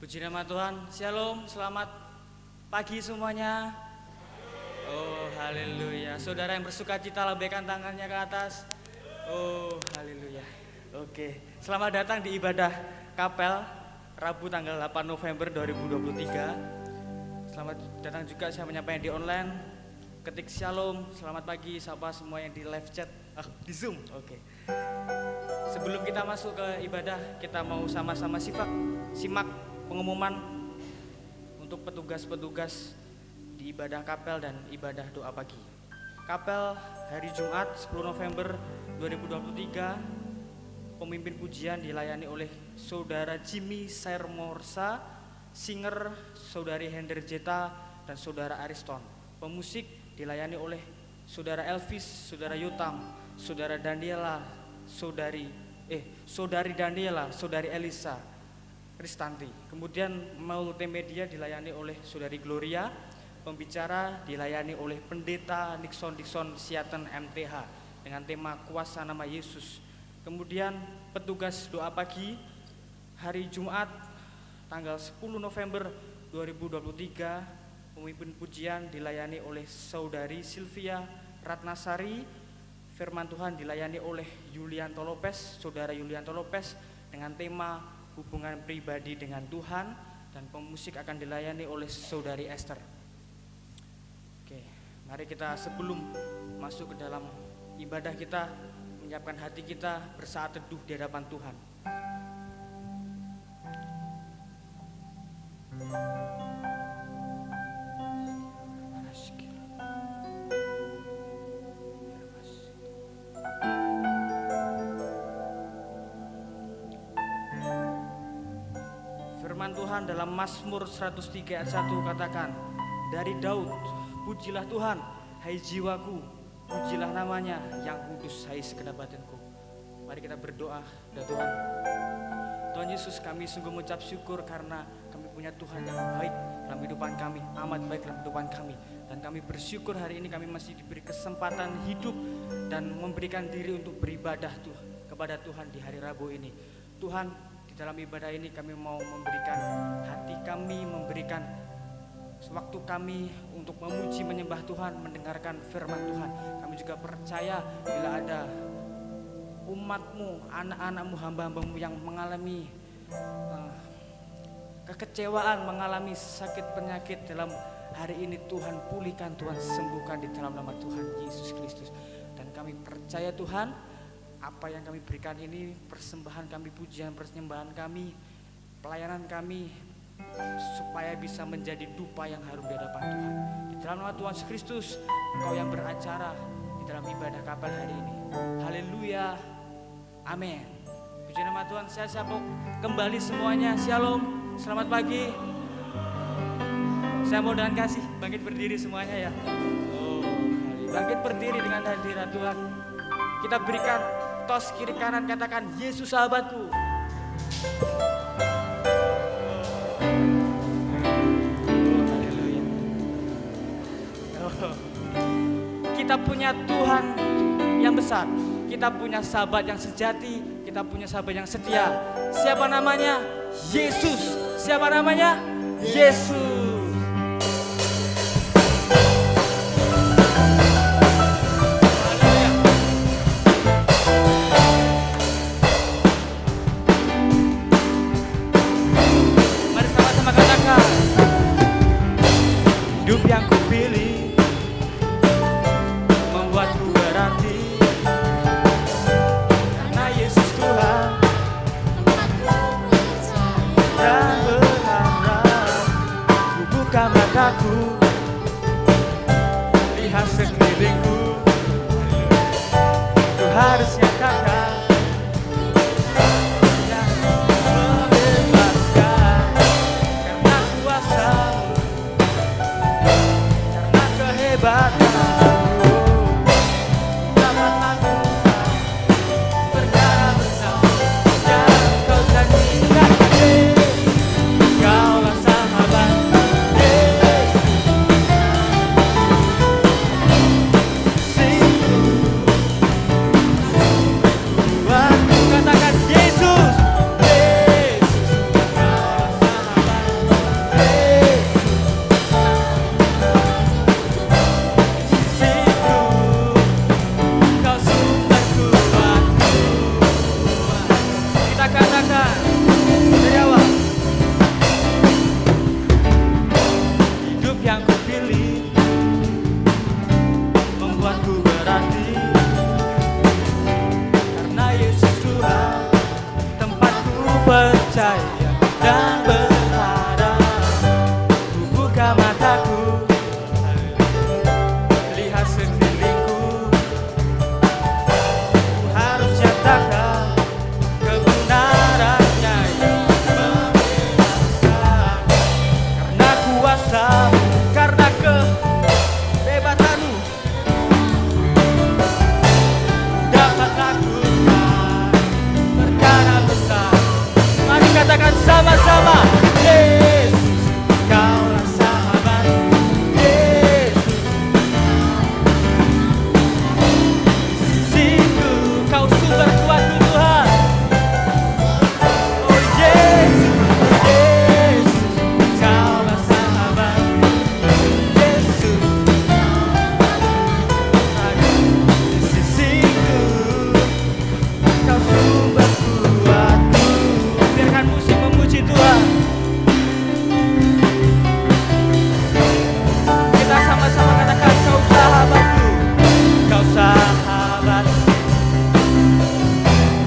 Puji nama Tuhan, Shalom, selamat pagi semuanya. Oh haleluya, saudara yang bersuka cita lambaikan tangannya ke atas. Oh haleluya. Oke, selamat datang di ibadah Kapel Rabu tanggal 8 November 2023. Selamat datang juga saya menyampaikan di online. Ketik Shalom, selamat pagi, sapa semua yang di live chat, di Zoom. Oke. Sebelum kita masuk ke ibadah, kita mau sama-sama simak pengumuman untuk petugas-petugas di ibadah kapel dan ibadah doa pagi. Kapel hari Jumat 10 November 2023, pemimpin pujian dilayani oleh Saudara Jimmy Sairmorsa, singer Saudari Hender Jeta dan Saudara Ariston. Pemusik dilayani oleh Saudara Elvis, Saudara Yutam, Saudara Daniela, Saudari Daniela, Saudari Elisa Kristanti. Kemudian multimedia dilayani oleh Saudari Gloria, pembicara dilayani oleh Pendeta Nixon Siaten MTH dengan tema Kuasa Nama Yesus. Kemudian petugas doa pagi hari Jumat tanggal 10 November 2023, pemimpin pujian dilayani oleh Saudari Sylvia Ratnasari. Firman Tuhan dilayani oleh Yulianto Lopez, Saudara Yulianto Lopez dengan tema hubungan pribadi dengan Tuhan, dan pemusik akan dilayani oleh Saudari Esther. Oke, mari kita sebelum masuk ke dalam ibadah kita, menyiapkan hati kita bersaat teduh di hadapan Tuhan. Firman Tuhan dalam Mazmur 103 ayat 1 katakan, dari Daud, pujilah Tuhan, hai jiwaku, pujilah namanya yang kudus, hai segenap batinku. Mari kita berdoa kepada Tuhan. Tuhan Yesus, kami sungguh mengucap syukur karena kami punya Tuhan yang baik dalam kehidupan kami, amat baik dalam kehidupan kami. Dan kami bersyukur hari ini kami masih diberi kesempatan hidup dan memberikan diri untuk beribadah kepada Tuhan di hari Rabu ini. Tuhan, dalam ibadah ini kami mau memberikan hati kami, memberikan waktu kami untuk memuji menyembah Tuhan, mendengarkan firman Tuhan. Kami juga percaya bila ada umatmu, anak-anakmu, hamba-hambamu yang mengalami kekecewaan, mengalami sakit penyakit dalam hari ini, Tuhan pulihkan, Tuhan sembuhkan di dalam nama Tuhan Yesus Kristus. Dan kami percaya Tuhan, apa yang kami berikan ini, persembahan kami, pujian persembahan kami, pelayanan kami, supaya bisa menjadi dupa yang harum di hadapan Tuhan. Di dalam nama Tuhan Yesus Kristus, Engkau yang beracara di dalam ibadah kapel hari ini. Haleluya, amin. Puji nama Tuhan. Saya sapa kembali semuanya. Shalom, selamat pagi. Saya mau dengan kasih bangkit berdiri semuanya ya. Bangkit berdiri dengan hadirat Tuhan. Kita berikan tos kiri kanan, katakan Yesus sahabatku. Kita punya Tuhan yang besar, kita punya sahabat yang sejati, kita punya sahabat yang setia. Siapa namanya? Yesus. Siapa namanya? Yesus. Hidup yang kupilih membuatku berarti, karena Yesus Tuhan dan berharap. Ku buka mataku, lihat sekelilingku, ku harus nyatakan yang membebaskan, karena kuasa kehebatanmu dapat lakukan perkara besar yang kau janjikan. Kaulah sahabat Yesus, singguh sedang berhadap. Ku buka mataku, lihat sekelilingku. Ku harus nyatakan kebenarannya yang membebaskan. Karena kuasa-Mu, karena kebebasan-Mu, dapat lakukan perkara besar. Mari katakan sama-sama, Yesus, Kaulah sahabat. Yesus, sisiku, Kau sumber kuatku Tuhan. Oh Yesus, Yesus, Kaulah sahabat. Yesus, sisiku, Kau sumber kuatku. Biarkan musik memuji Tuhan. Kita sama-sama katakan, Kau sahabatku, Kau sahabat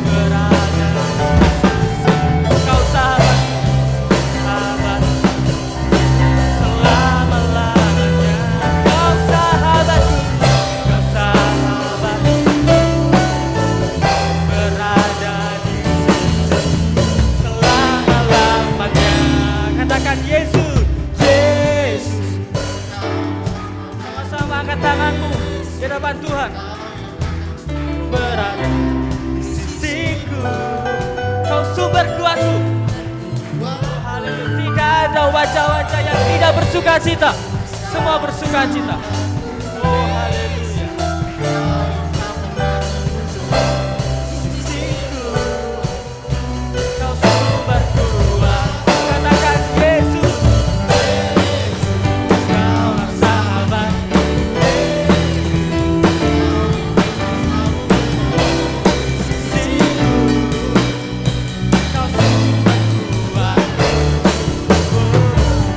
berada. Kau sahabat, sahabat selama-lamanya. Kau sahabatku, Kau sahabat berada di selama-lamanya. Katakan Yesus, Yesus. Sama-sama angkat tanganmu di hadapan Tuhan. Berada di sisiku, Kau sumber kuatku. Haleluya. Tidak ada wajah-wajah yang tidak bersuka cita. Semua bersuka cita. Oh haleluya. Sisiku, Kau sumber kuat. Katakan Yesus, Kaulah sahabat. Sisiku, Kau sumber kuat.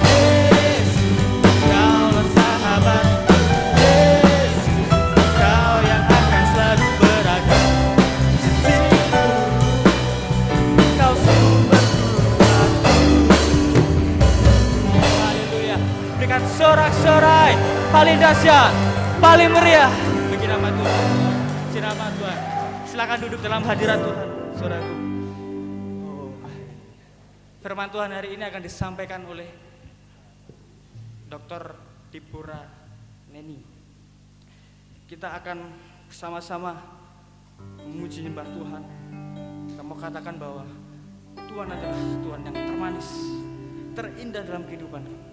Yesus, Kaulah sahabat. Yesus, Kau yang akan selalu berada. Sisiku, Kau sumber kuatku. Haleluya. Berikan sorak-sorai paling dahsyat, paling meriah bagi nama Tuhan. Puji nama Tuhan. Silakan duduk dalam hadirat Tuhan, saudaraku. Oh. Firman Tuhan hari ini akan disampaikan oleh Dr. Dipura Neni. Kita akan sama-sama memuji nyembah Tuhan. Kita mau katakan bahwa Tuhan adalah Tuhan yang termanis, terindah dalam kehidupan.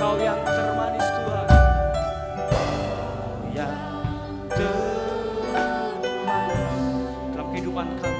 Kau yang termanis Tuhan, yang termanis dalam kehidupan kami.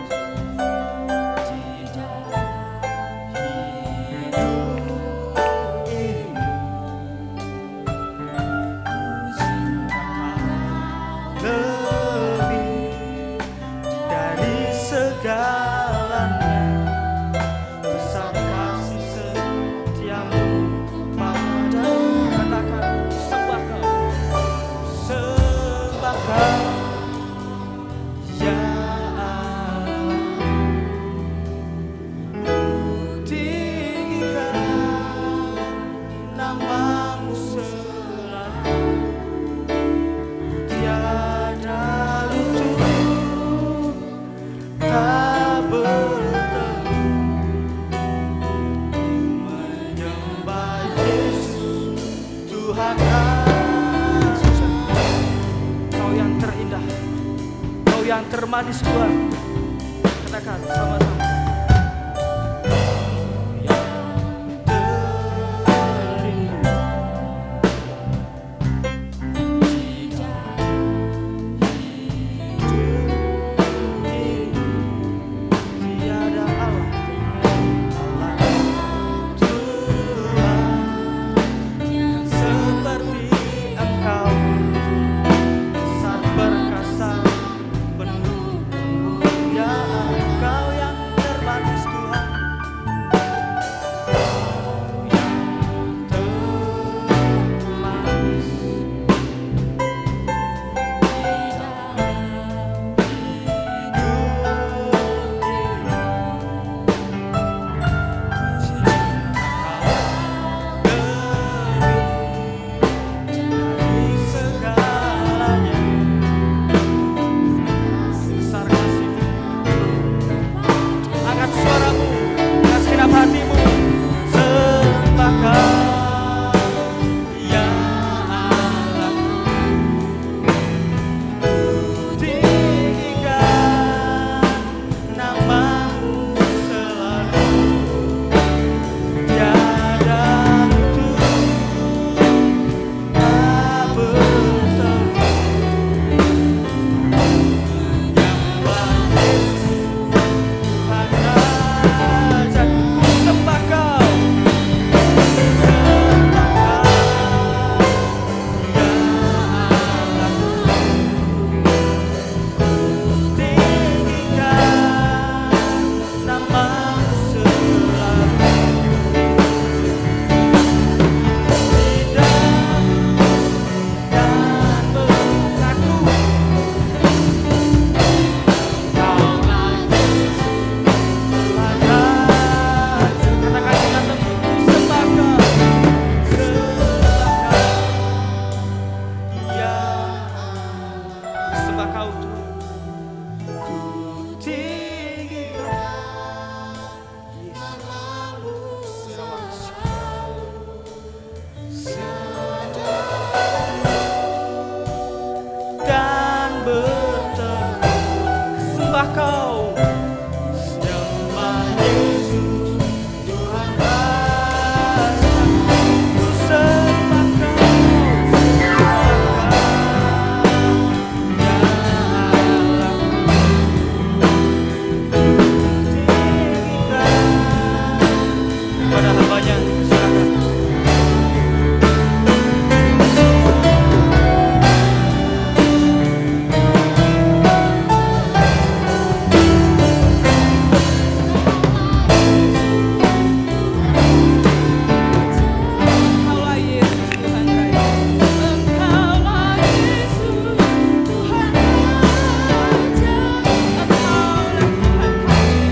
Yang termanis Tuhan, katakan sama-sama. Yang terindah sembah Kau, sembah Yesus, Tuhan Bapa. Ku sembah Kau, pada hambanya, silakan. Engkaulah Yesus Tuhan Raja. Engkaulah Yesus Tuhan Raja. Engkaulah Tuhan kami.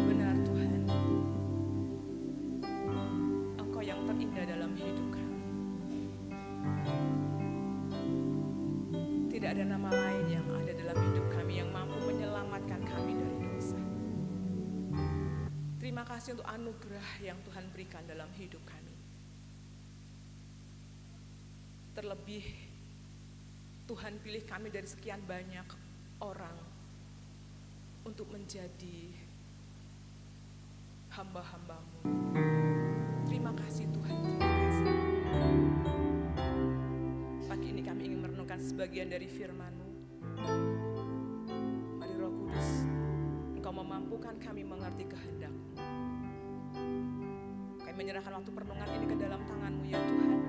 Benar Tuhan, Engkau yang terindah dalam hidup kami. Tidak ada nama lain yang ada dalam hidup kami yang mampu menyelamatkan kami dari dosa. Terima kasih untuk anugerah yang Tuhan berikan dalam hidup kami. Terlebih Tuhan pilih kami dari sekian banyak orang untuk menjadi hamba-hamba-Mu. Terima kasih Tuhan, terima kasih. Pagi ini kami ingin merenungkan sebagian dari firman-Mu. Mari Roh Kudus, Engkau memampukan kami mengerti kehendak-Mu. Kami menyerahkan waktu perenungan ini ke dalam tangan-Mu ya Tuhan.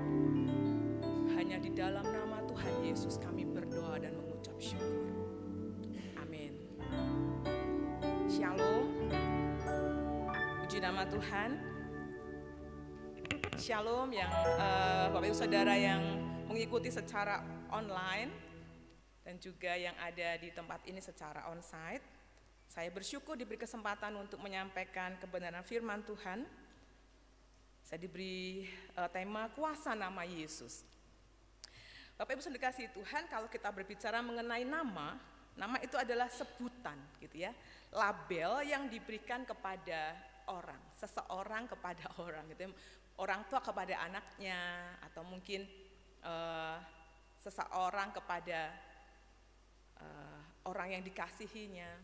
Hanya di dalam nama Tuhan Yesus kami berdoa dan mengucap syukur. Amin. Shalom. Puji nama Tuhan. Shalom yang Bapak Ibu Saudara yang mengikuti secara online dan juga yang ada di tempat ini secara onsite. Saya bersyukur diberi kesempatan untuk menyampaikan kebenaran firman Tuhan. Saya diberi tema kuasa nama Yesus. Bapak Ibu Saudara dikasihi Tuhan, kalau kita berbicara mengenai nama, nama itu adalah sebutan gitu ya. Label yang diberikan kepada orang, seseorang kepada orang gitu ya. Orang tua kepada anaknya atau mungkin seseorang kepada orang yang dikasihinya.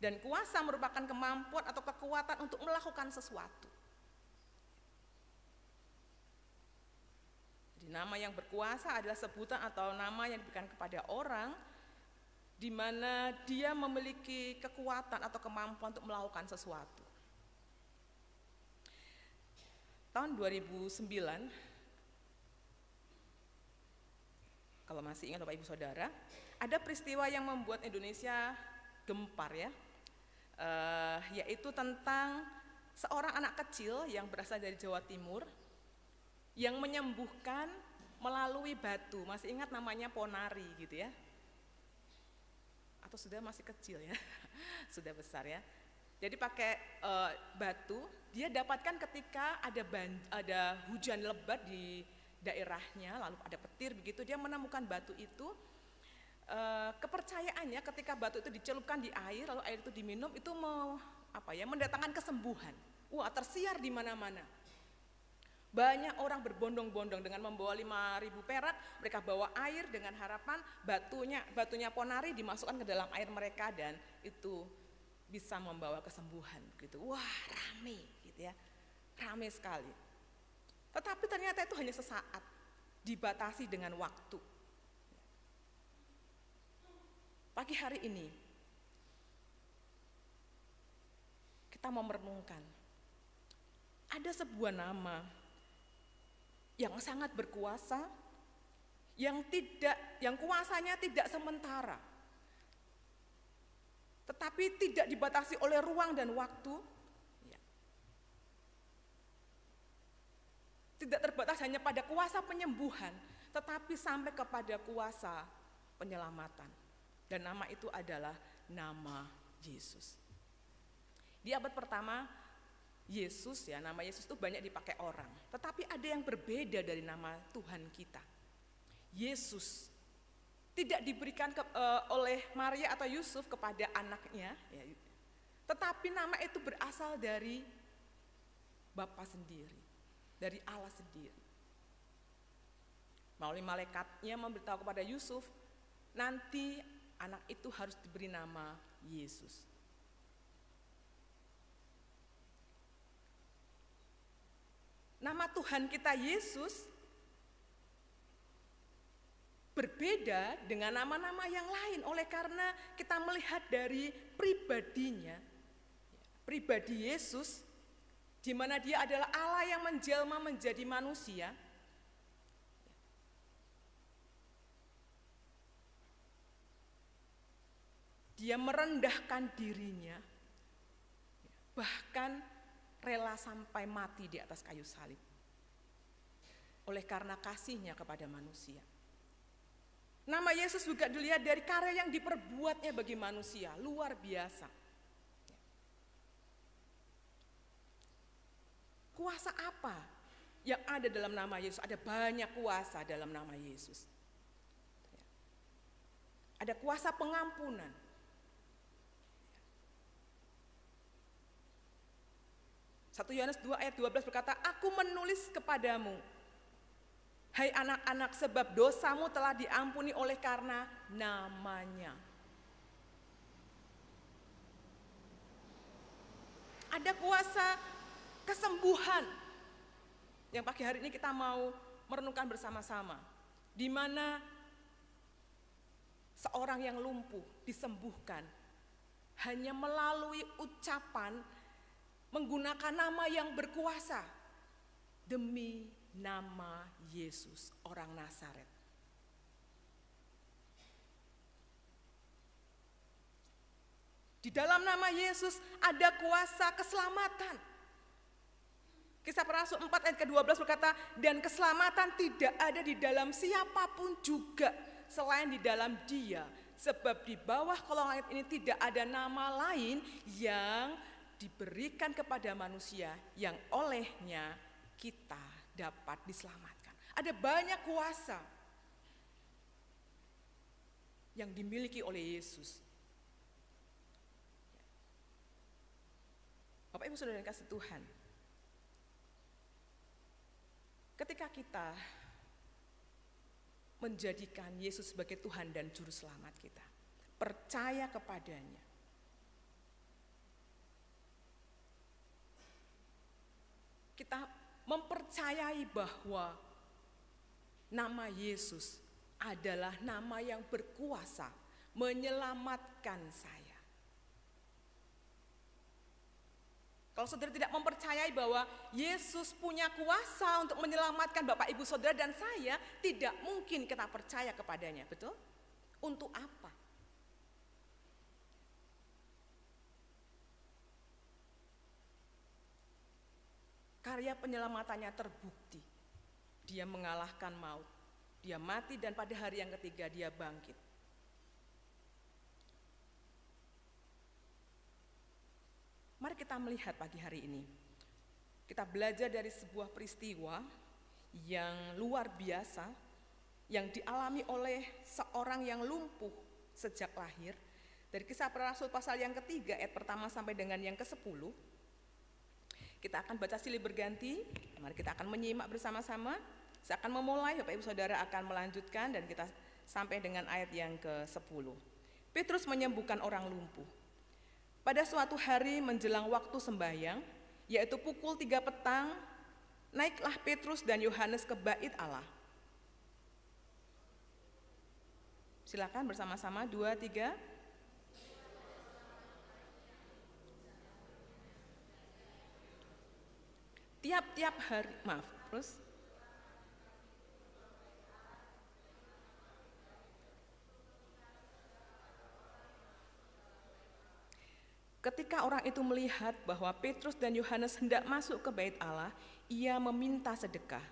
Dan kuasa merupakan kemampuan atau kekuatan untuk melakukan sesuatu. Jadi nama yang berkuasa adalah sebutan atau nama yang diberikan kepada orang di mana dia memiliki kekuatan atau kemampuan untuk melakukan sesuatu. Tahun 2009, kalau masih ingat Bapak Ibu Saudara, ada peristiwa yang membuat Indonesia gempar ya, yaitu tentang seorang anak kecil yang berasal dari Jawa Timur yang menyembuhkan melalui batu. Masih ingat namanya Ponari gitu ya? Atau sudah masih kecil ya? Sudah besar ya? Jadi pakai batu, dia dapatkan ketika ada hujan lebat di daerahnya, lalu ada petir begitu, dia menemukan batu itu. Kepercayaannya ketika batu itu dicelupkan di air, lalu air itu diminum, itu mendatangkan kesembuhan. Wah, tersiar di mana-mana. Banyak orang berbondong-bondong dengan membawa 5.000 perak, mereka bawa air dengan harapan batunya Ponari dimasukkan ke dalam air mereka dan itu bisa membawa kesembuhan gitu. Wah, rame gitu ya. Rame sekali. Tetapi ternyata itu hanya sesaat, dibatasi dengan waktu. Pagi hari ini kita mau merenungkan. Ada sebuah nama yang sangat berkuasa, yang kuasanya tidak sementara, tetapi tidak dibatasi oleh ruang dan waktu, tidak terbatas hanya pada kuasa penyembuhan, tetapi sampai kepada kuasa penyelamatan. Dan nama itu adalah nama Yesus. Di abad pertama, Yesus ya, nama Yesus itu banyak dipakai orang, tetapi ada yang berbeda dari nama Tuhan kita. Yesus tidak diberikan oleh Maria atau Yusuf kepada anaknya, ya, Tetapi nama itu berasal dari Bapa sendiri, dari Allah sendiri. Melalui malaikatnya memberitahu kepada Yusuf, nanti anak itu harus diberi nama Yesus. Nama Tuhan kita Yesus berbeda dengan nama-nama yang lain oleh karena kita melihat dari pribadinya, pribadi Yesus, di mana dia adalah Allah yang menjelma menjadi manusia. Dia merendahkan dirinya, bahkan rela sampai mati di atas kayu salib. Oleh karena kasihnya kepada manusia. Nama Yesus juga dilihat dari karya yang diperbuatnya bagi manusia, luar biasa. Kuasa apa yang ada dalam nama Yesus? Ada banyak kuasa dalam nama Yesus. Ada kuasa pengampunan. 1 Yohanes 2 ayat 12 berkata, aku menulis kepadamu, hai anak-anak, sebab dosamu telah diampuni oleh karena namanya. Ada kuasa kesembuhan yang pagi hari ini kita mau merenungkan bersama-sama, di mana seorang yang lumpuh disembuhkan hanya melalui ucapan menggunakan nama yang berkuasa, demi nama Yesus orang Nazaret. Di dalam nama Yesus ada kuasa keselamatan. Kisah para Rasul 4 ayat ke-12 berkata, dan keselamatan tidak ada di dalam siapapun juga selain di dalam Dia, sebab di bawah kolong langit ini tidak ada nama lain yang diberikan kepada manusia yang olehnya kita dapat diselamatkan. Ada banyak kuasa yang dimiliki oleh Yesus. Bapak Ibu Saudara yang kasih Tuhan, ketika kita menjadikan Yesus sebagai Tuhan dan Juru Selamat kita, percaya kepadanya, kita mempercayai bahwa nama Yesus adalah nama yang berkuasa menyelamatkan saya. Kalau saudara tidak mempercayai bahwa Yesus punya kuasa untuk menyelamatkan Bapak, Ibu, Saudara, dan saya, tidak mungkin kita percaya kepadanya, betul? Untuk apa? Karya penyelamatannya terbukti. Dia mengalahkan maut. Dia mati dan pada hari yang ketiga dia bangkit. Mari kita melihat pagi hari ini. Kita belajar dari sebuah peristiwa yang luar biasa yang dialami oleh seorang yang lumpuh sejak lahir. Dari Kisah Para Rasul pasal yang ketiga ayat pertama sampai dengan yang ke-10. Kita akan baca silih berganti, mari kita akan menyimak bersama-sama. Saya akan memulai, Bapak Ibu Saudara akan melanjutkan dan kita sampai dengan ayat yang ke-10. Petrus menyembuhkan orang lumpuh. Pada suatu hari menjelang waktu sembahyang, yaitu pukul 3 petang, naiklah Petrus dan Yohanes ke bait Allah. Silakan bersama-sama, 2, 3. Tiap-tiap hari, terus. Ketika orang itu melihat bahwa Petrus dan Yohanes hendak masuk ke bait Allah, ia meminta sedekah.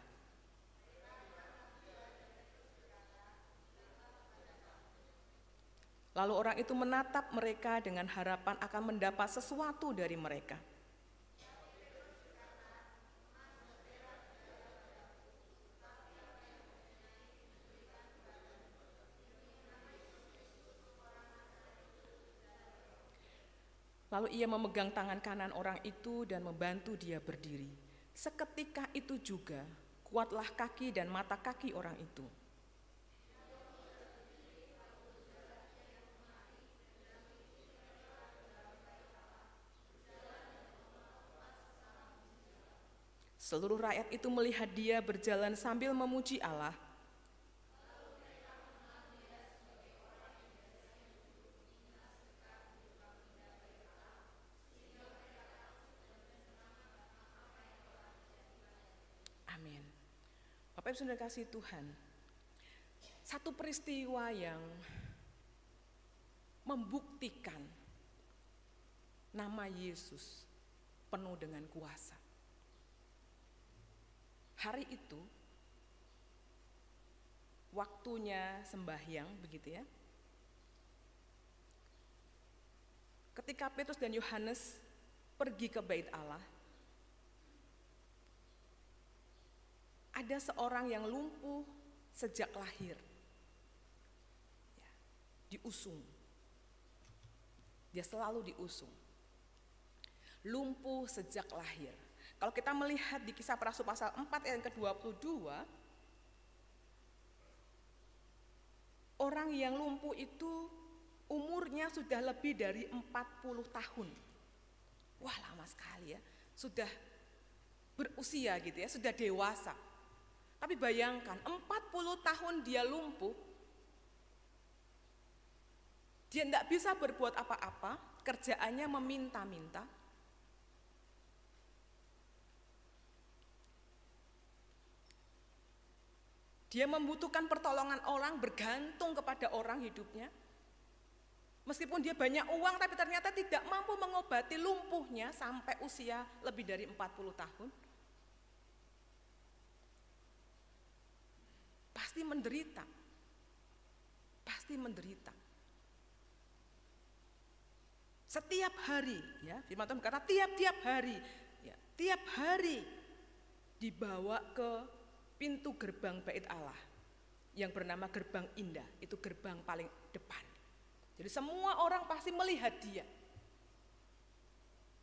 Lalu orang itu menatap mereka dengan harapan akan mendapat sesuatu dari mereka. Lalu ia memegang tangan kanan orang itu dan membantu dia berdiri. Seketika itu juga kuatlah kaki dan mata kaki orang itu. Seluruh rakyat itu melihat dia berjalan sambil memuji Allah. Amin. Bapak Ibu Saudara kasih Tuhan, satu peristiwa yang membuktikan nama Yesus penuh dengan kuasa. Hari itu, waktunya sembahyang, begitu ya. Ketika Petrus dan Yohanes pergi ke bait Allah, ada seorang yang lumpuh sejak lahir, ya, diusung. Dia selalu diusung. Lumpuh sejak lahir. Kalau kita melihat di Kisah para Rasul pasal 4 ayat ke-22, orang yang lumpuh itu umurnya sudah lebih dari 40 tahun. Wah, lama sekali ya. Sudah berusia gitu ya, sudah dewasa. Tapi bayangkan, 40 tahun dia lumpuh, dia tidak bisa berbuat apa-apa, kerjaannya meminta-minta. Dia membutuhkan pertolongan orang, bergantung kepada orang hidupnya. Meskipun dia banyak uang, tapi ternyata tidak mampu mengobati lumpuhnya sampai usia lebih dari 40 tahun. Pasti menderita. Pasti menderita. Setiap hari, ya, firman Tuhan berkata tiap-tiap hari, ya, tiap hari dibawa ke pintu gerbang bait Allah yang bernama Gerbang Indah, itu gerbang paling depan. Jadi semua orang pasti melihat dia.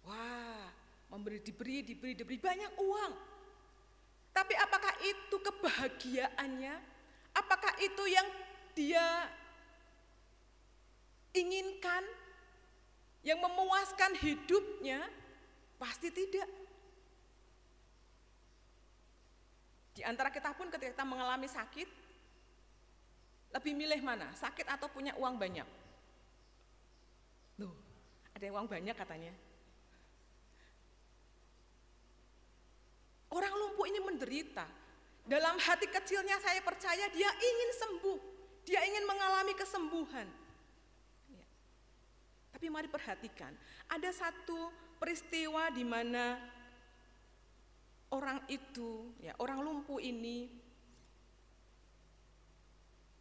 Wah, diberi banyak uang. Tapi apakah itu kebahagiaannya? Apakah itu yang dia inginkan? Yang memuaskan hidupnya? Pasti tidak. Di antara kita pun ketika kita mengalami sakit, lebih milih mana? Sakit atau punya uang banyak? Loh, ada yang uang banyak katanya. Orang lumpuh ini menderita. Dalam hati kecilnya saya percaya dia ingin sembuh. Dia ingin mengalami kesembuhan. Ya. Tapi mari perhatikan, ada satu peristiwa di mana orang itu, ya, orang lumpuh ini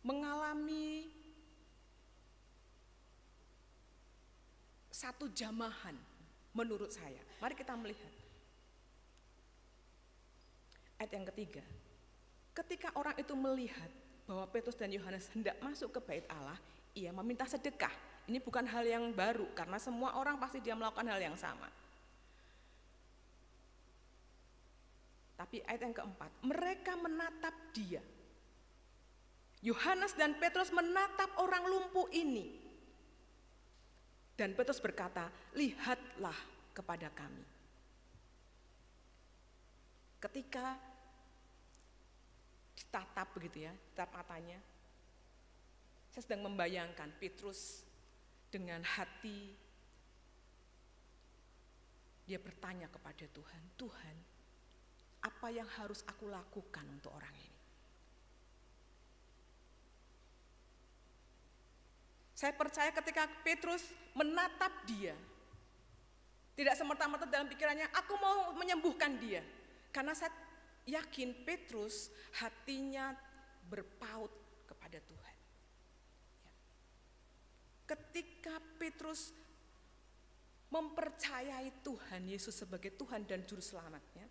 mengalami satu jamahan menurut saya. Mari kita melihat. Ayat yang ketiga. Ketika orang itu melihat bahwa Petrus dan Yohanes hendak masuk ke bait Allah, ia meminta sedekah. Ini bukan hal yang baru karena semua orang pasti dia melakukan hal yang sama. Tapi ayat yang keempat, mereka menatap dia. Yohanes dan Petrus menatap orang lumpuh ini. Dan Petrus berkata, lihatlah kepada kami. Ketika ditatap begitu ya, tatap matanya, saya sedang membayangkan Petrus dengan hati, dia bertanya kepada Tuhan, Tuhan, apa yang harus aku lakukan untuk orang ini? Saya percaya ketika Petrus menatap dia, tidak semerta-merta dalam pikirannya, aku mau menyembuhkan dia. Karena saya yakin Petrus hatinya berpaut kepada Tuhan. Ketika Petrus mempercayai Tuhan Yesus sebagai Tuhan dan Juru Selamatnya,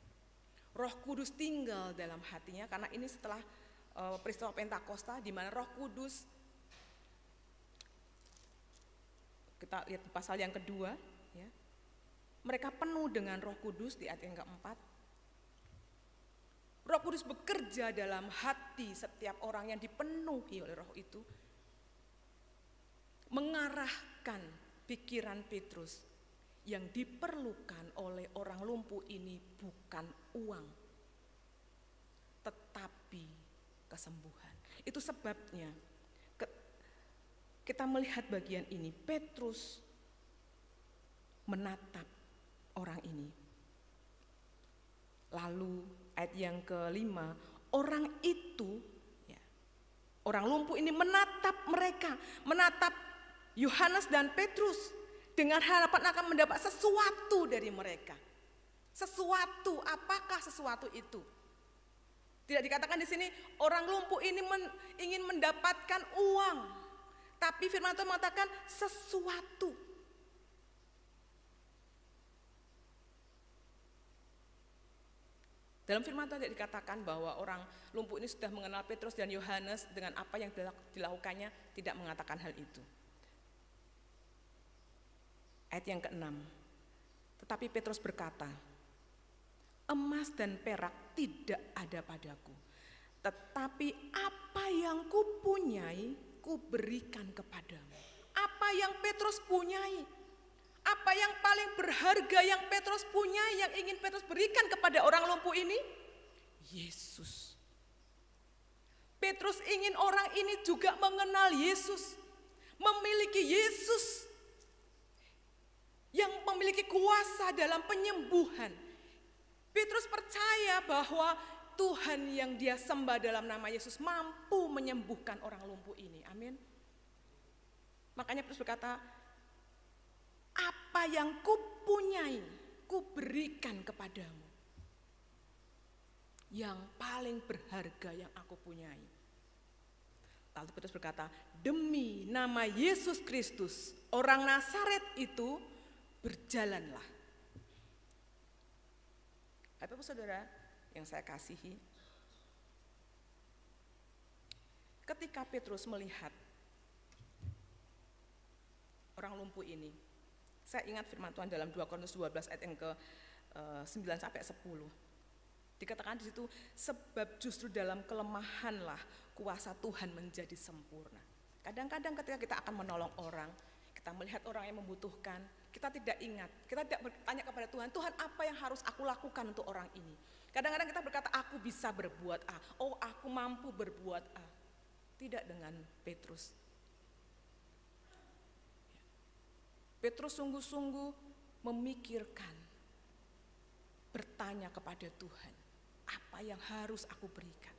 Roh Kudus tinggal dalam hatinya, karena ini setelah peristiwa Pentakosta di mana Roh Kudus, kita lihat di pasal yang kedua, ya. Mereka penuh dengan Roh Kudus di ayat yang keempat. Roh Kudus bekerja dalam hati setiap orang yang dipenuhi oleh Roh itu, mengarahkan pikiran Petrus. Yang diperlukan oleh orang lumpuh ini bukan uang, tetapi kesembuhan. Itu sebabnya kita melihat bagian ini, Petrus menatap orang ini. Lalu ayat yang kelima, orang itu, ya, orang lumpuh ini menatap mereka, menatap Yohanes dan Petrus dengan harapan akan mendapat sesuatu dari mereka. Sesuatu, apakah sesuatu itu? Tidak dikatakan di sini orang lumpuh ini ingin mendapatkan uang, tapi firman Tuhan mengatakan sesuatu. Dalam firman Tuhan tidak dikatakan bahwa orang lumpuh ini sudah mengenal Petrus dan Yohanes dengan apa yang dilakukannya, tidak mengatakan hal itu. Ayat yang ke-6, tetapi Petrus berkata, emas dan perak tidak ada padaku, tetapi apa yang kupunyai kuberikan kepadamu. Apa yang Petrus punyai, apa yang paling berharga yang Petrus punyai, yang ingin Petrus berikan kepada orang lumpuh ini? Yesus. Petrus ingin orang ini juga mengenal Yesus, memiliki Yesus yang memiliki kuasa dalam penyembuhan. Petrus percaya bahwa Tuhan yang dia sembah dalam nama Yesus mampu menyembuhkan orang lumpuh ini. Amin. Makanya Petrus berkata, apa yang kupunyai, kuberikan kepadamu. Yang paling berharga yang aku punyai. Lalu Petrus berkata, demi nama Yesus Kristus, orang Nazaret itu, berjalanlah. Bapak Saudara yang saya kasihi, ketika Petrus melihat orang lumpuh ini, saya ingat firman Tuhan dalam 2 Korintus 12 ayat yang ke-9 sampai 10. Dikatakan di situ, sebab justru dalam kelemahanlah kuasa Tuhan menjadi sempurna. Kadang-kadang ketika kita akan menolong orang, kita melihat orang yang membutuhkan, kita tidak ingat, kita tidak bertanya kepada Tuhan, Tuhan apa yang harus aku lakukan untuk orang ini. Kadang-kadang kita berkata, aku bisa berbuat A, oh aku mampu berbuat A. Tidak dengan Petrus. Petrus sungguh-sungguh memikirkan, bertanya kepada Tuhan, apa yang harus aku berikan.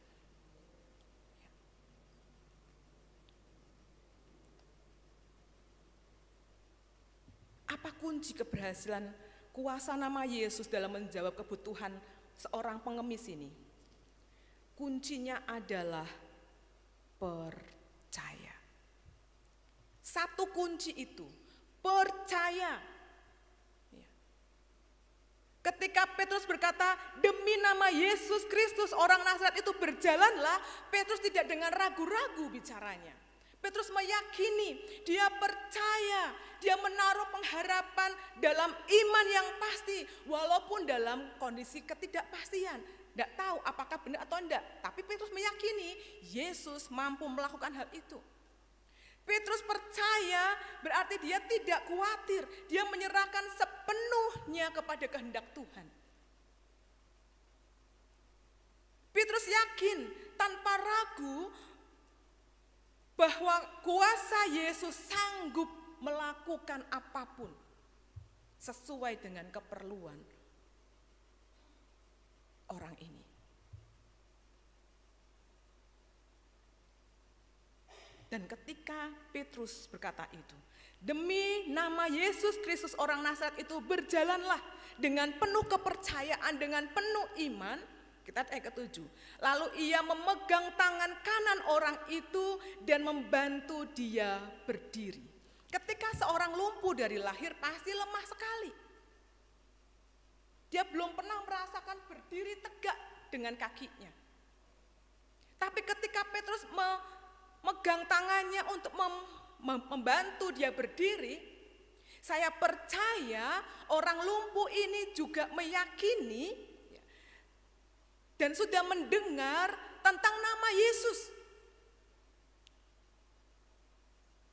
Apa kunci keberhasilan kuasa nama Yesus dalam menjawab kebutuhan seorang pengemis ini? Kuncinya adalah percaya. Satu kunci itu, percaya. Ketika Petrus berkata, demi nama Yesus Kristus orang Nazaret itu berjalanlah, Petrus tidak dengan ragu-ragu bicaranya. Petrus meyakini, dia percaya, dia menaruh pengharapan dalam iman yang pasti, walaupun dalam kondisi ketidakpastian. Tidak tahu apakah benar atau tidak, tapi Petrus meyakini Yesus mampu melakukan hal itu. Petrus percaya berarti dia tidak khawatir, dia menyerahkan sepenuhnya kepada kehendak Tuhan. Petrus yakin tanpa ragu bahwa kuasa Yesus sanggup melakukan apapun sesuai dengan keperluan orang ini. Dan ketika Petrus berkata itu, demi nama Yesus Kristus orang Nazaret itu berjalanlah dengan penuh kepercayaan, dengan penuh iman. Kita ayat ke-7. Lalu ia memegang tangan kanan orang itu dan membantu dia berdiri. Ketika seorang lumpuh dari lahir pasti lemah sekali. Dia belum pernah merasakan berdiri tegak dengan kakinya. Tapi ketika Petrus memegang tangannya untuk membantu dia berdiri, Saya percaya orang lumpuh ini juga meyakini dan sudah mendengar tentang nama Yesus.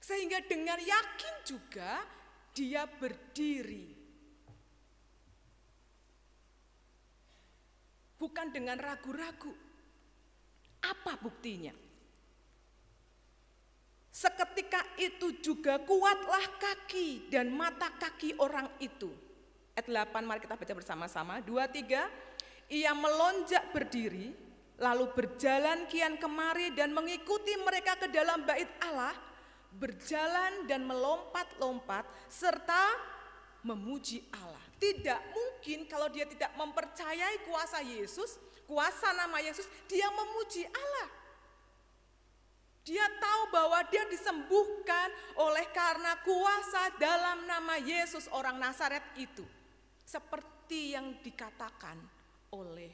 Sehingga dengan yakin juga dia berdiri. Bukan dengan ragu-ragu. Apa buktinya? Seketika itu juga kuatlah kaki dan mata kaki orang itu. Ayat 8, mari kita baca bersama-sama. 2, 3. Ia melonjak berdiri, lalu berjalan kian kemari dan mengikuti mereka ke dalam bait Allah, berjalan dan melompat-lompat serta memuji Allah. Tidak mungkin kalau dia tidak mempercayai kuasa Yesus, kuasa nama Yesus, dia memuji Allah. Dia tahu bahwa dia disembuhkan oleh karena kuasa dalam nama Yesus orang Nazaret itu. Seperti yang dikatakan oleh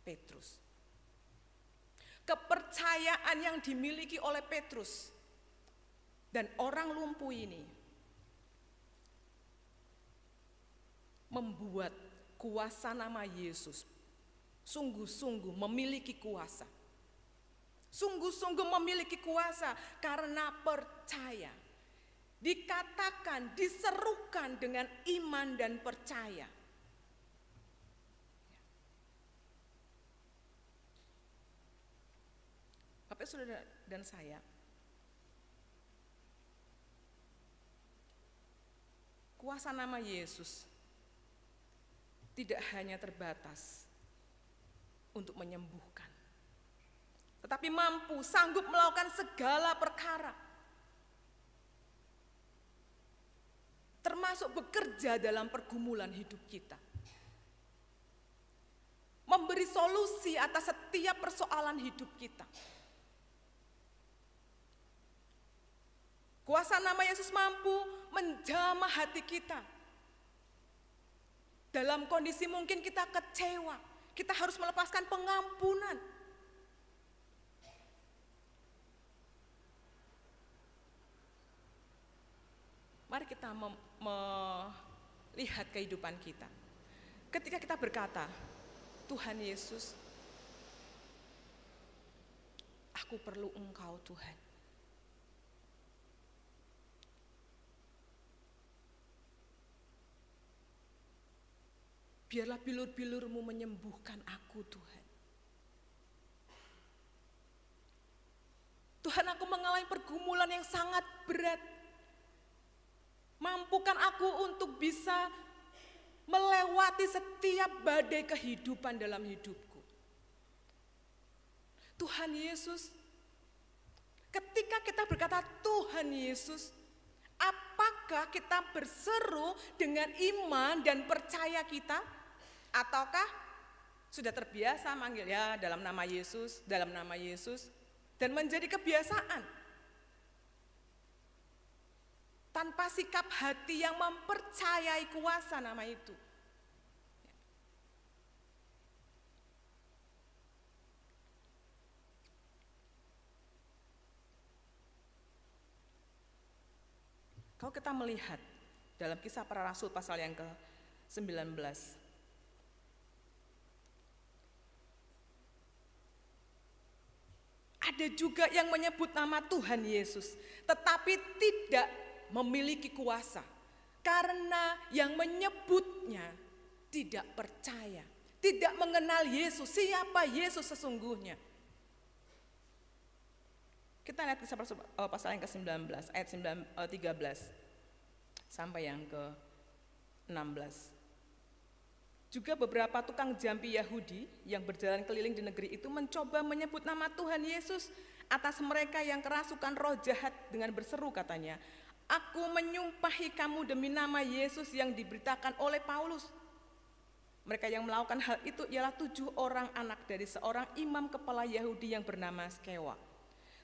Petrus. Kepercayaan yang dimiliki oleh Petrus dan orang lumpuh ini membuat kuasa nama Yesus sungguh-sungguh memiliki kuasa. Sungguh-sungguh memiliki kuasa karena percaya. Dikatakan, diserukan dengan iman dan percaya. Bapak, Saudara, dan saya, kuasa nama Yesus tidak hanya terbatas untuk menyembuhkan, tetapi mampu, sanggup melakukan segala perkara, termasuk bekerja dalam pergumulan hidup kita, memberi solusi atas setiap persoalan hidup kita. Kuasa nama Yesus mampu menjamah hati kita. Dalam kondisi mungkin kita kecewa, kita harus melepaskan pengampunan. Mari kita melihat kehidupan kita. Ketika kita berkata, Tuhan Yesus, aku perlu Engkau Tuhan. Biarlah bilur-bilur-Mu menyembuhkan aku Tuhan. Tuhan, aku mengalami pergumulan yang sangat berat. Mampukan aku untuk bisa melewati setiap badai kehidupan dalam hidupku. Tuhan Yesus, ketika kita berkata Tuhan Yesus, apakah kita berseru dengan iman dan percaya kita? Ataukah sudah terbiasa manggil ya dalam nama Yesus, dalam nama Yesus, dan menjadi kebiasaan tanpa sikap hati yang mempercayai kuasa nama itu. Kalau kita melihat dalam Kisah Para Rasul pasal yang ke-19, ada juga yang menyebut nama Tuhan Yesus, tetapi tidak memiliki kuasa, karena yang menyebutnya tidak percaya, tidak mengenal Yesus, siapa Yesus sesungguhnya. Kita lihat Kisah pasal yang ke-19, ayat 13 sampai yang ke-16. Juga beberapa tukang jampi Yahudi yang berjalan keliling di negeri itu mencoba menyebut nama Tuhan Yesus atas mereka yang kerasukan roh jahat dengan berseru, katanya, aku menyumpahi kamu demi nama Yesus yang diberitakan oleh Paulus. Mereka yang melakukan hal itu ialah 7 orang anak dari seorang imam kepala Yahudi yang bernama Skewa.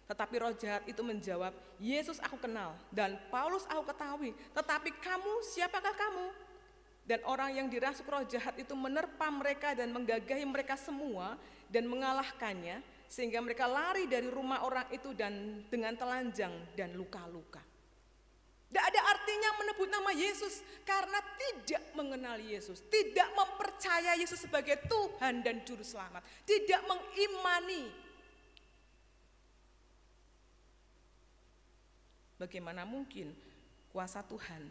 Tetapi roh jahat itu menjawab, Yesus aku kenal dan Paulus aku ketahui, tetapi kamu, siapakah kamu? Dan orang yang dirasuk roh jahat itu menerpa mereka dan menggagahi mereka semua dan mengalahkannya, sehingga mereka lari dari rumah orang itu dan dengan telanjang dan luka-luka. Tidak ada artinya menyebut nama nama Yesus karena tidak mengenal Yesus, tidak mempercayai Yesus sebagai Tuhan dan Juru Selamat, tidak mengimani. Bagaimana mungkin kuasa Tuhan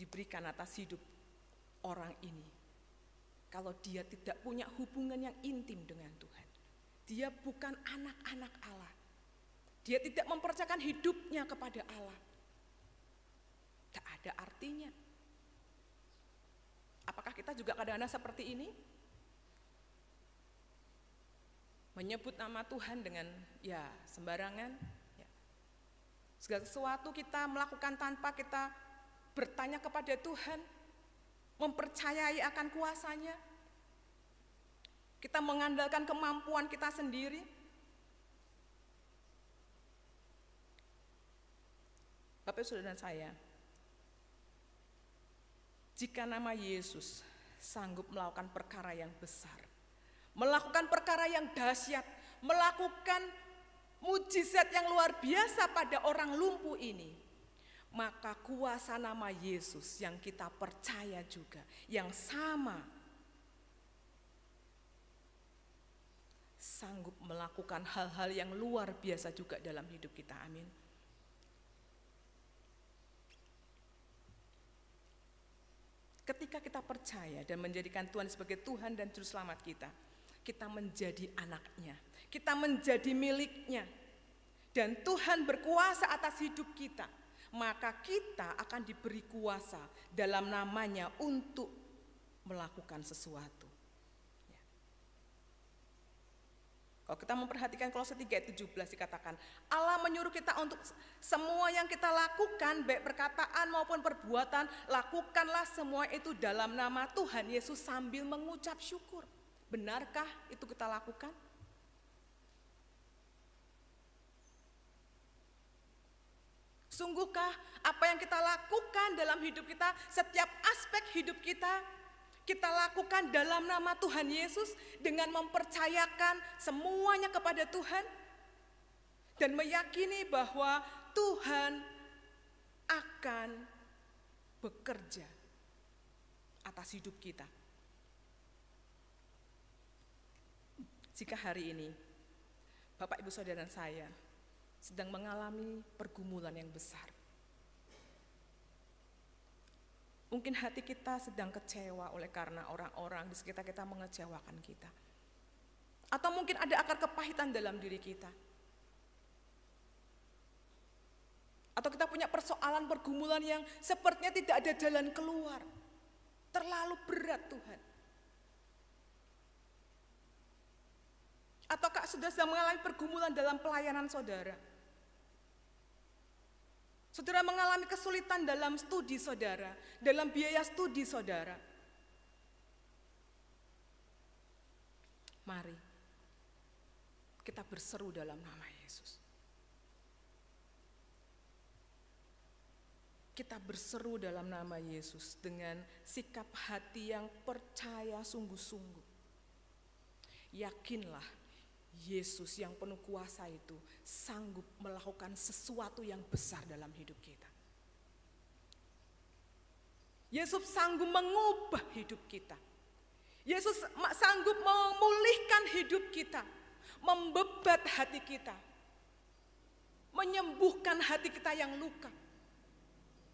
diberikan atas hidup orang ini kalau dia tidak punya hubungan yang intim dengan Tuhan? Dia bukan anak-anak Allah. Dia tidak mempercayakan hidupnya kepada Allah. Tak ada artinya. Apakah kita juga kadang-kadang seperti ini? Menyebut nama Tuhan dengan ya sembarangan. Ya. Segala sesuatu kita melakukan tanpa kita bertanya kepada Tuhan, mempercayai akan kuasanya. Kita mengandalkan kemampuan kita sendiri. Bapak, Saudara dan saya, jika nama Yesus sanggup melakukan perkara yang besar, melakukan perkara yang dahsyat, melakukan mujizat yang luar biasa pada orang lumpuh ini, maka kuasa nama Yesus yang kita percaya juga, yang sama, sanggup melakukan hal-hal yang luar biasa juga dalam hidup kita. Amin. Ketika kita percaya dan menjadikan Tuhan sebagai Tuhan dan Juru Selamat kita, kita menjadi anaknya, kita menjadi miliknya, dan Tuhan berkuasa atas hidup kita, maka kita akan diberi kuasa dalam namanya untuk melakukan sesuatu. Ya. Kalau kita memperhatikan Kolose 3:17 dikatakan, Allah menyuruh kita untuk semua yang kita lakukan, baik perkataan maupun perbuatan, lakukanlah semua itu dalam nama Tuhan Yesus sambil mengucap syukur. Benarkah itu kita lakukan? Sungguhkah apa yang kita lakukan dalam hidup kita, setiap aspek hidup kita lakukan dalam nama Tuhan Yesus dengan mempercayakan semuanya kepada Tuhan dan meyakini bahwa Tuhan akan bekerja atas hidup kita. Jika hari ini Bapak, Ibu, Saudara dan saya sedang mengalami pergumulan yang besar, mungkin hati kita sedang kecewa oleh karena orang-orang di sekitar kita mengecewakan kita. Atau mungkin ada akar kepahitan dalam diri kita. Atau kita punya persoalan pergumulan yang sepertinya tidak ada jalan keluar. Terlalu berat Tuhan. Ataukah sudah mengalami pergumulan dalam pelayanan saudara? Saudara mengalami kesulitan dalam studi saudara, dalam biaya studi saudara. Mari kita berseru dalam nama Yesus. Kita berseru dalam nama Yesus dengan sikap hati yang percaya sungguh-sungguh. Yakinlah Yesus yang penuh kuasa itu sanggup melakukan sesuatu yang besar dalam hidup kita. Yesus sanggup mengubah hidup kita. Yesus sanggup memulihkan hidup kita, membebat hati kita, menyembuhkan hati kita yang luka,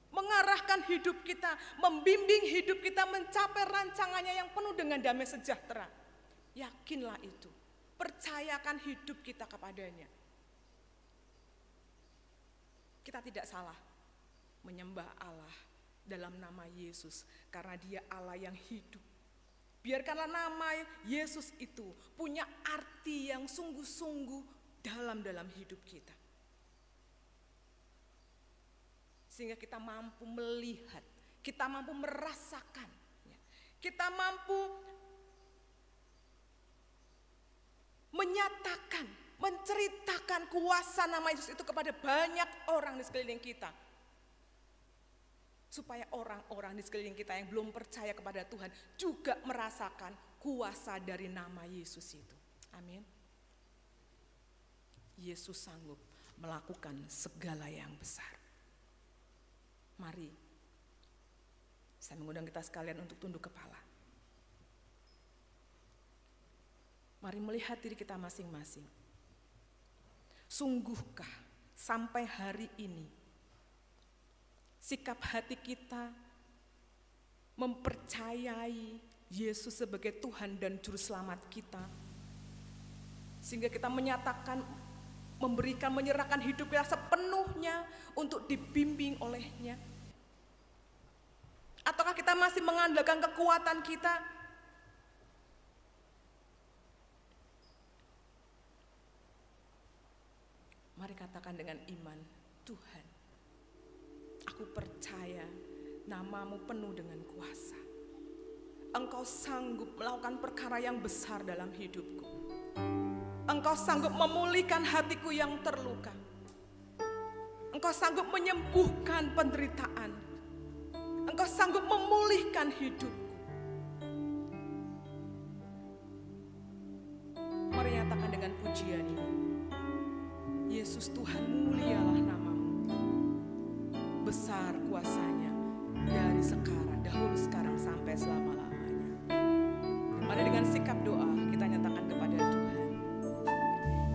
mengarahkan hidup kita, membimbing hidup kita mencapai rancangannya yang penuh dengan damai sejahtera. Yakinlah itu. Percayakan hidup kita kepadanya. Kita tidak salah menyembah Allah dalam nama Yesus karena Dia Allah yang hidup. Biarkanlah nama Yesus itu punya arti yang sungguh-sungguh dalam hidup kita. Sehingga kita mampu melihat, kita mampu merasakan, kita mampu menyatakan, menceritakan kuasa nama Yesus itu kepada banyak orang di sekeliling kita. Supaya orang-orang di sekeliling kita yang belum percaya kepada Tuhan juga merasakan kuasa dari nama Yesus itu. Amin. Yesus sanggup melakukan segala yang besar. Mari, saya mengundang kita sekalian untuk tunduk kepala. Mari melihat diri kita masing-masing. Sungguhkah sampai hari ini sikap hati kita mempercayai Yesus sebagai Tuhan dan Juru Selamat kita, sehingga kita menyatakan, memberikan, menyerahkan hidup kita sepenuhnya untuk dibimbing olehnya? Ataukah kita masih mengandalkan kekuatan kita? Mari katakan dengan iman, Tuhan, aku percaya Nama-Mu penuh dengan kuasa. Engkau sanggup melakukan perkara yang besar dalam hidupku. Engkau sanggup memulihkan hatiku yang terluka. Engkau sanggup menyembuhkan penderitaan. Engkau sanggup memulihkan hidupku. Mari nyatakan dengan pujian ini. Yesus Tuhan, mulialah Nama-Mu. Besar kuasanya dari sekarang, dahulu, sekarang, sampai selama-lamanya. Mari dengan sikap doa kita nyatakan kepada Tuhan.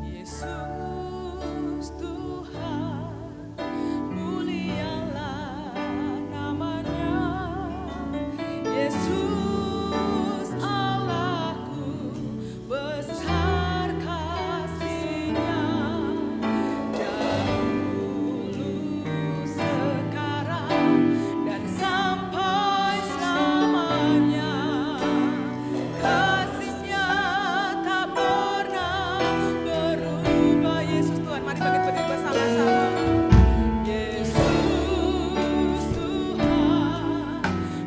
Yesus Tuhan, mulialah Nama-Nya. Yesus Allahku, besar kasih-Nya. Dahulu, sekarang, dan sampai selamanya. Kasih-Nya tak pernah berubah. Yesus Tuhan, mari bangkit berdiri bersama-sama. Yesus Tuhan,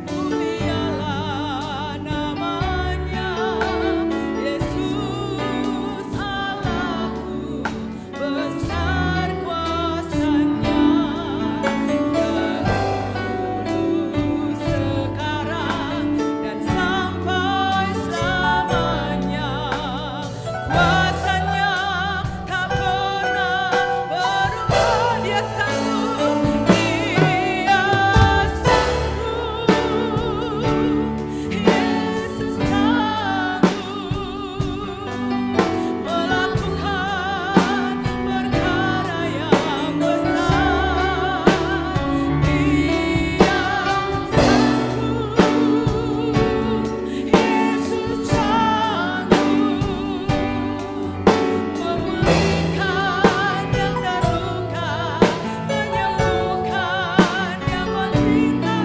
mulialah Nama-Nya. Yesus Allahku, besar kuasa-Nya. Dahulu, sekarang, dan sampai selamanya. Kuasa-Nya tak pernah berubah. Dia sanggup, Dia sanggup. Yesus sanggup melakukan perkara yang besar. Dia sanggup. Yesus sanggup memulihkan yang terluka, menyembuhkan yang menderita.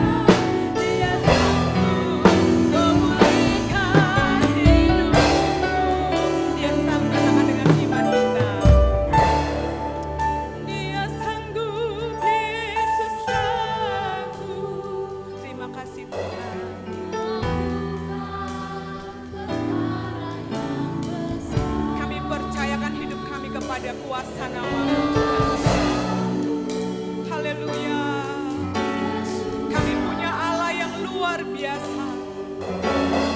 Dia sanggup memulihkan hidupmu. Dia sanggup, katakan dengan iman kita. Dia sanggup, Yesus sanggup. Terima kasih Tuhan. Kami percayakan hidup kami kepada kuasa Nama-Mu, Tuhan. Haleluya. Kami punya Allah yang luar biasa.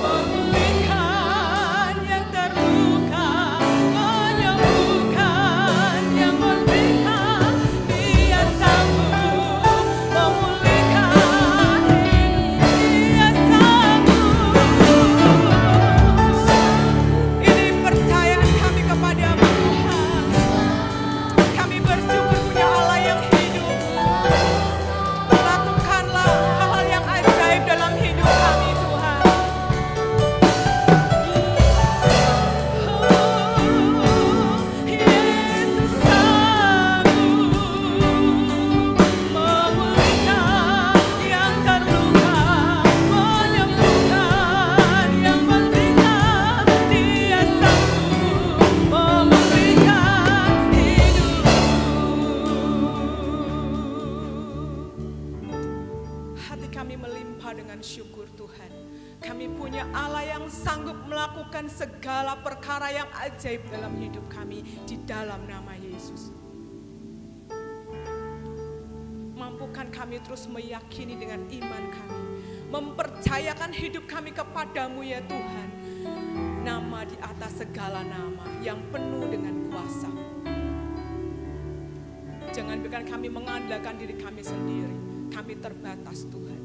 Memulihkan yang terluka, menyembuhkan yang menderita. Dia sanggup memulihkan hidup. Dia sanggup. Ini percayaan kami kepada-Mu, Tuhan. Kami bersyukur punya Allah yang hidup. Lakukanlah hal-hal yang ajaib dalam hidup kami, Tuhan. Yesus sanggup memulihkan yang terluka, menyembuhkan yang menderita. Dia sanggup memulihkan hidupmu. Hati kami melimpah dengan syukur, Tuhan. Kami punya Allah yang sanggup melakukan segala perkara yang ajaib dalam hidup kami di dalam nama Yesus. Mampukan kami terus meyakini dengan iman kami, mempercayakan hidup kami kepada-Mu ya Tuhan. Nama di atas segala nama yang penuh dengan kuasa. Jangan biarkan kami mengandalkan diri kami sendiri, Kami terbatas Tuhan.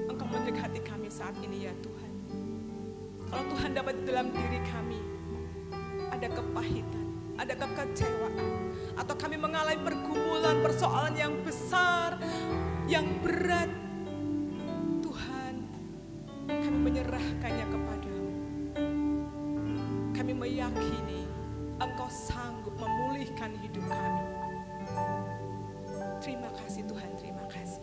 Engkau mendekati kami saat ini ya Tuhan. Kalau Tuhan dapat di dalam diri kami ada kepahitan, ada kekecewaan, atau kami mengalami pergumulan, persoalan yang besar, yang berat, Tuhan, kami menyerahkannya kepadamu. Kami meyakini Engkau sanggup memulihkan hidup kami. Terima kasih Tuhan, terima kasih.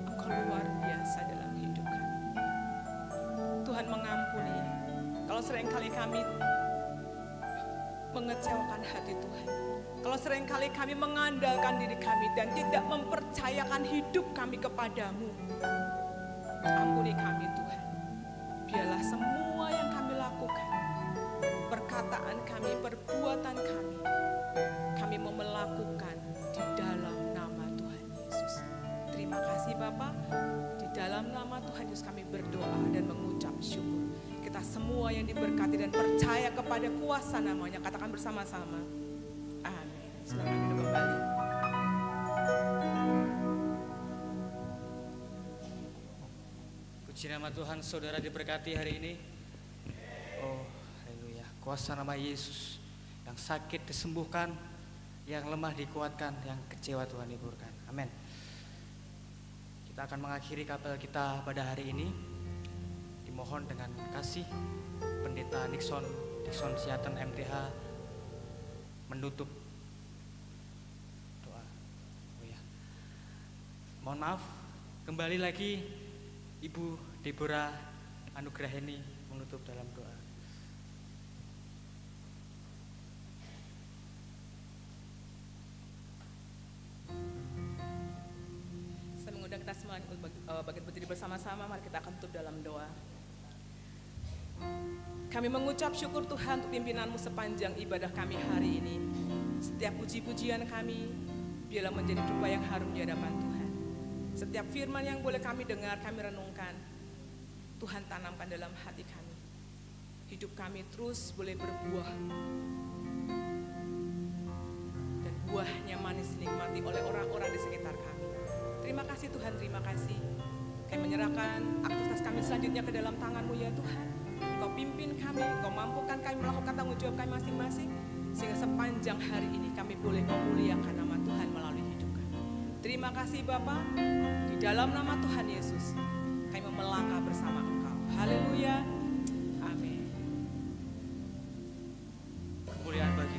Engkau luar biasa dalam hidup kami. Tuhan mengampuni kalau seringkali kami mengecewakan hati Tuhan. Kalau seringkali kami mengandalkan diri kami dan tidak mempercayakan hidup kami kepadamu. Ampuni kami Tuhan. Biarlah semua yang kami lakukan, perkataan kami, perbuatan kami mau melakukan di dalam nama Tuhan Yesus. Terima kasih Bapa. Di dalam nama Tuhan Yesus kami berdoa dan mengucap syukur. Kita semua yang diberkati dan percaya kepada kuasa namanya, katakan bersama-sama. Amin. Silakan duduk kembali. Puji nama Tuhan, saudara diberkati hari ini. Oh, haleluya. Kuasa nama Yesus, yang sakit disembuhkan, yang lemah dikuatkan, yang kecewa Tuhan hiburkan. Amin. Kita akan mengakhiri kapel kita pada hari ini. Dimohon dengan kasih Pendeta Nixon Siatan MTH menutup doa. Oh ya. Mohon maaf, kembali lagi Ibu Deborah Anugraheni menutup dalam doa. Saya mengundang kita semua bangkit berdiri bersama-sama, mari kita akan tutup dalam doa. Kami mengucap syukur Tuhan untuk pimpinan-Mu sepanjang ibadah kami hari ini. Setiap puji-pujian kami, biarlah menjadi dupa yang harum di hadapan Tuhan. Setiap firman yang boleh kami dengar, kami renungkan, Tuhan tanamkan dalam hati kami. Hidup kami terus boleh berbuah. Dan buahnya manis dinikmati oleh orang-orang di sekitar kami. Terima kasih Tuhan, terima kasih. Kami menyerahkan aktivitas kami selanjutnya ke dalam tangan-Mu ya Tuhan. Engkau pimpin kami, Engkau mampukan kami melakukan tanggung jawab kami masing-masing, sehingga sepanjang hari ini kami boleh memuliakan nama Tuhan melalui hidup kami. Terima kasih Bapa, di dalam nama Tuhan Yesus, kami melangkah bersama Engkau. Haleluya, amin. Kemuliaan bagi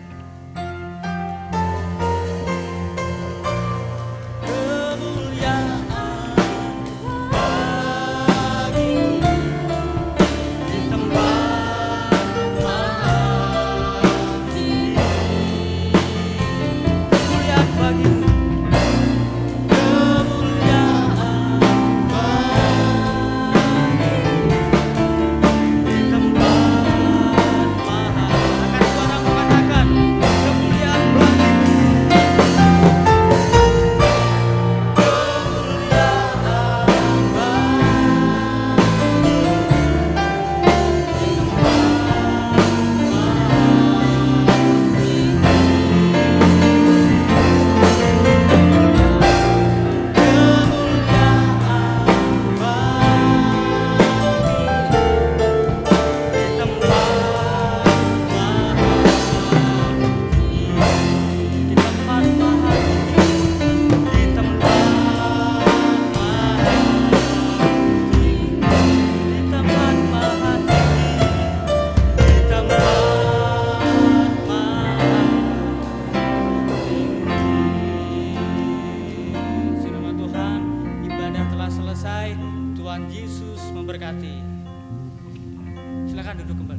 Tuhan Yesus memberkati. Silakan duduk kembali.